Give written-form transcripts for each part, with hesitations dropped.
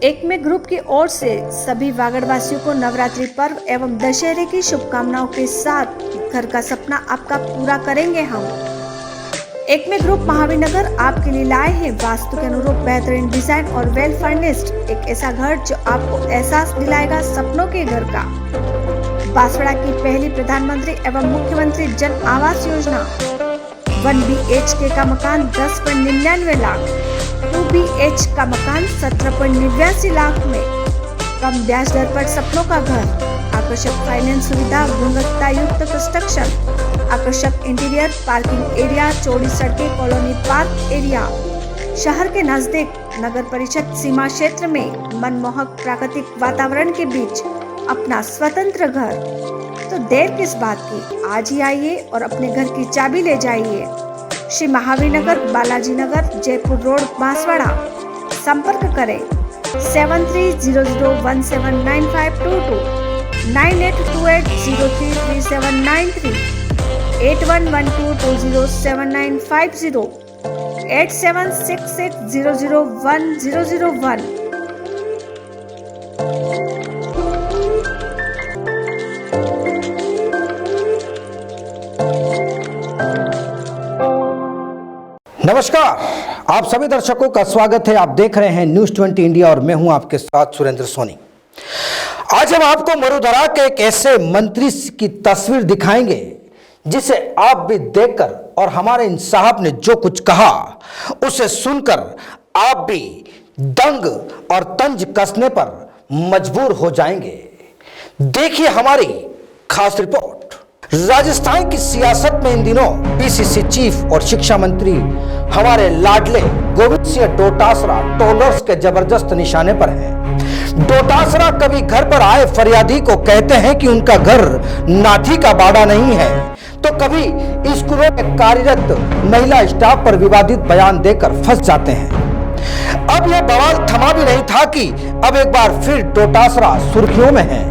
एकमे ग्रुप की ओर से सभी वागड़वासियों को नवरात्रि पर्व एवं दशहरे की शुभकामनाओं के साथ घर का सपना आपका पूरा करेंगे हम। एकमे ग्रुप महावीर नगर आपके लिए लाए हैं वास्तु के अनुरूप बेहतरीन डिजाइन और वेल फर्निश्ड एक ऐसा घर जो आपको एहसास दिलाएगा सपनों के घर का। बांसवाड़ा की पहली प्रधानमंत्री एवं मुख्यमंत्री जन आवास योजना 1 BHK का मकान 10.99 लाख, 2 BH का मकान 17.89 लाख में कम ब्याज दर पर सपनों का घर, आकर्षक फाइनेंस सुविधा, गुणवत्ता युक्त कंस्ट्रक्शन, आकर्षक इंटीरियर, पार्किंग एरिया, चौड़ी सड़कें, कॉलोनी पार्क एरिया, शहर के नजदीक नगर परिषद सीमा क्षेत्र में मनमोहक प्राकृतिक वातावरण के बीच अपना स्वतंत्र घर। तो देर किस बात की, आज ही आइए और अपने घर की चाबी ले जाइए। श्री महावीर नगर, बालाजी नगर, जयपुर रोड, बांसवाड़ा। संपर्क करें 7300179522, 9828033793, 8112207950, 8766001001। नमस्कार, आप सभी दर्शकों का स्वागत है। आप देख रहे हैं न्यूज़ 20 इंडिया और मैं हूं आपके साथ सुरेंद्र सोनी। आज हम आपको मरुधरा के एक ऐसे मंत्री की तस्वीर दिखाएंगे जिसे आप भी देखकर और हमारे इन साहब ने जो कुछ कहा उसे सुनकर आप भी दंग और तंज कसने पर मजबूर हो जाएंगे। देखिए हमारी खास रिपोर्ट। राजस्थान की सियासत में इन दिनों पीसीसी चीफ और शिक्षा मंत्री हमारे लाडले गोविंद सिंह डोटासरा टोलर्स के जबरदस्त निशाने पर हैं। डोटासरा कभी घर पर आए फरियादी को कहते हैं कि उनका घर नाथी का बाड़ा नहीं है, तो कभी स्कूलों में कार्यरत महिला स्टाफ पर विवादित बयान देकर फंस जाते हैं। अब यह बवाल थमा भी नहीं था कि अब एक बार फिर डोटासरा सुर्खियों में है।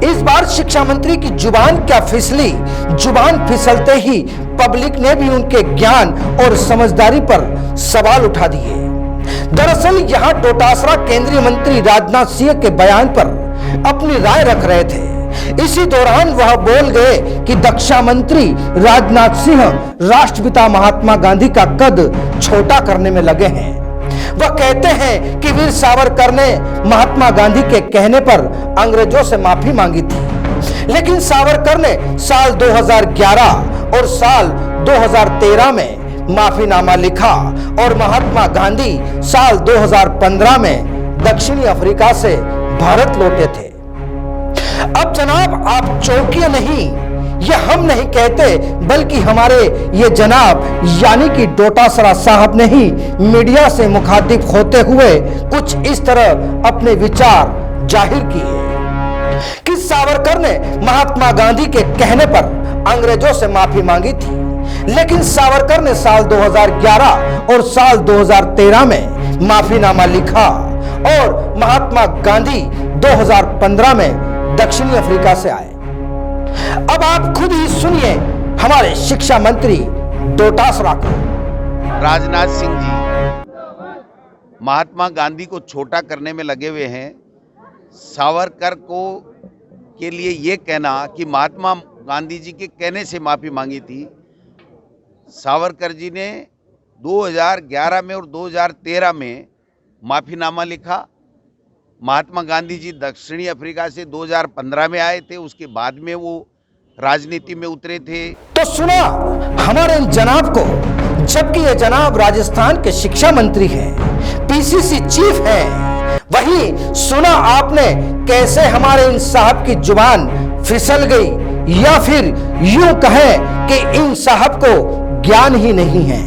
इस बार शिक्षा मंत्री की जुबान क्या फिसली, जुबान फिसलते ही पब्लिक ने भी उनके ज्ञान और समझदारी पर सवाल उठा दिए। दरअसल यहां डोटासरा केंद्रीय मंत्री राजनाथ सिंह के बयान पर अपनी राय रख रहे थे। इसी दौरान वह बोल गए कि रक्षा मंत्री राजनाथ सिंह राष्ट्रपिता महात्मा गांधी का कद छोटा करने में लगे हैं। वह कहते हैं कि वीर सावरकर ने महात्मा गांधी के कहने पर अंग्रेजों से माफी मांगी थी, लेकिन सावरकर ने साल 2011 और साल 2013 में माफीनामा लिखा और महात्मा गांधी साल 2015 में दक्षिणी अफ्रीका से भारत लौटे थे। अब जनाब आप चौंकिए नहीं, यह हम नहीं कहते बल्कि हमारे ये जनाब यानी कि डोटासरा साहब ने ही मीडिया से मुखातिब होते हुए कुछ इस तरह अपने विचार जाहिर किए कि सावरकर ने महात्मा गांधी के कहने पर अंग्रेजों से माफी मांगी थी, लेकिन सावरकर ने साल 2011 और साल 2013 में माफीनामा लिखा और महात्मा गांधी 2015 में दक्षिणी अफ्रीका से आए। अब आप खुद ही सुनिए हमारे शिक्षा मंत्री डोटासरा को। राजनाथ सिंह जी महात्मा गांधी को छोटा करने में लगे हुए हैं। सावरकर को के लिए ये कहना कि महात्मा गांधी जी के कहने से माफ़ी मांगी थी। सावरकर जी ने 2011 में और 2013 में माफ़ीनामा लिखा। महात्मा गांधी जी दक्षिणी अफ्रीका से 2015 में आए थे, उसके बाद में वो राजनीति में उतरे थे। तो सुना हमारे इन जनाब को, जबकि ये जनाब राजस्थान के शिक्षा मंत्री हैं, पीसीसी चीफ हैं। वहीं सुना आपने कैसे हमारे इन साहब की जुबान फिसल गई, या फिर यूं कहें कि इन साहब को ज्ञान ही नहीं है।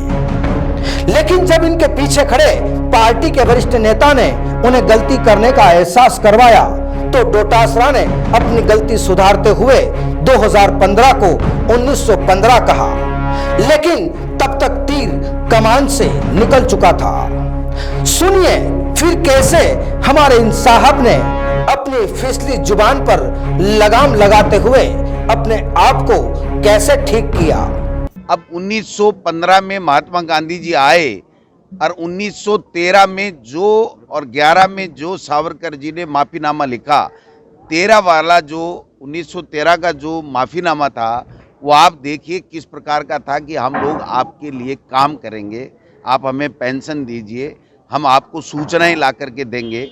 लेकिन जब इनके पीछे खड़े पार्टी के वरिष्ठ नेता ने उन्हें गलती करने का एहसास करवाया तो डोटासरा ने अपनी गलती सुधारते हुए 2015 को 1915 कहा, लेकिन तब तक तीर कमान से निकल चुका था। सुनिए फिर कैसे हमारे इन साहब ने अपनी फिसली जुबान पर लगाम लगाते हुए अपने आप को कैसे ठीक किया। अब 1915 में महात्मा गांधी जी आए और 1913 में जो और 11 में जो सावरकर जी ने माफ़ीनामा लिखा, 13 वाला जो 1913 का जो माफ़ीनामा था, वो आप देखिए किस प्रकार का था कि हम लोग आपके लिए काम करेंगे, आप हमें पेंशन दीजिए, हम आपको सूचनाएं ला करके देंगे।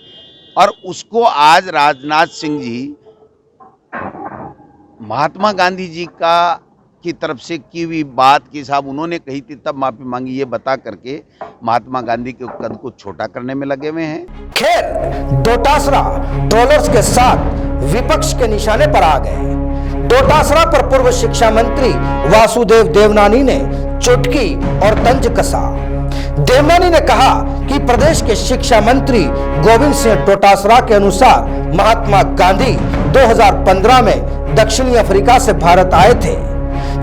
और उसको आज राजनाथ सिंह जी महात्मा गांधी जी की तरफ से की हुई बात की साहब उन्होंने कही थी तब माफी मांगी, ये बता करके महात्मा गांधी के कद को छोटा करने में लगे हुए हैं। खैर डोटासरा ट्रोलर्स के साथ विपक्ष के निशाने पर आ गए। डोटासरा पर पूर्व शिक्षा मंत्री वासुदेव देवनानी ने चुटकी और तंज कसा। देवनानी ने कहा कि प्रदेश के शिक्षा मंत्री गोविंद सिंह डोटासरा के अनुसार महात्मा गांधी 2015 में दक्षिणी अफ्रीका से भारत आए थे,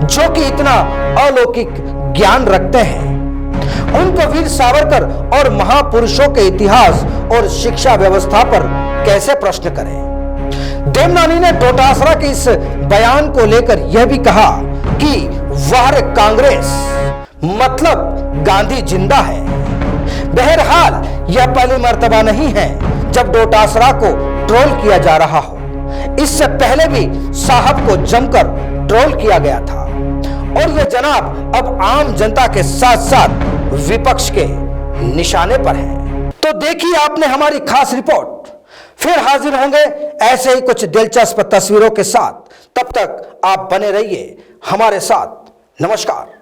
जो कि इतना अलौकिक ज्ञान रखते हैं। उनको वीर सावरकर और महापुरुषों के इतिहास और शिक्षा व्यवस्था पर कैसे प्रश्न करें। देवनानी ने डोटासरा के इस बयान को लेकर यह भी कहा कि वार कांग्रेस मतलब गांधी जिंदा है। बहरहाल यह पहली मर्तबा नहीं है जब डोटासरा को ट्रोल किया जा रहा हो। इससे पहले भी साहब को जमकर ट्रोल किया गया था और यह जनाब अब आम जनता के साथ साथ विपक्ष के निशाने पर है। तो देखिए आपने हमारी खास रिपोर्ट। फिर हाजिर होंगे ऐसे ही कुछ दिलचस्प तस्वीरों के साथ। तब तक आप बने रहिए हमारे साथ। नमस्कार।